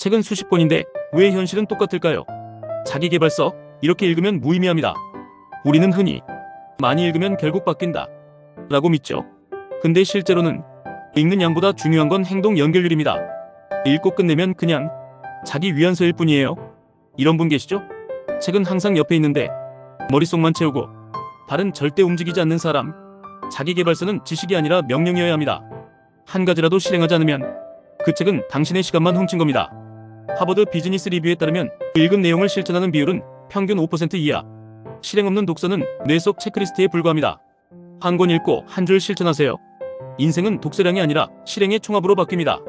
책은 수십 권인데 왜 현실은 똑같을까요? 자기계발서, 이렇게 읽으면 무의미합니다. 우리는 흔히 많이 읽으면 결국 바뀐다 라고 믿죠. 근데 실제로는 읽는 양보다 중요한 건 행동 연결률입니다. 읽고 끝내면 그냥 자기 위안서일 뿐이에요. 이런 분 계시죠? 책은 항상 옆에 있는데 머릿속만 채우고 발은 절대 움직이지 않는 사람. 자기계발서는 지식이 아니라 명령이어야 합니다. 한 가지라도 실행하지 않으면 그 책은 당신의 시간만 훔친 겁니다. 하버드 비즈니스 리뷰에 따르면 읽은 내용을 실천하는 비율은 평균 5% 이하. 실행 없는 독서는 뇌 속 체크리스트에 불과합니다. 한 권 읽고 한 줄 실천하세요. 인생은 독서량이 아니라 실행의 총합으로 바뀝니다.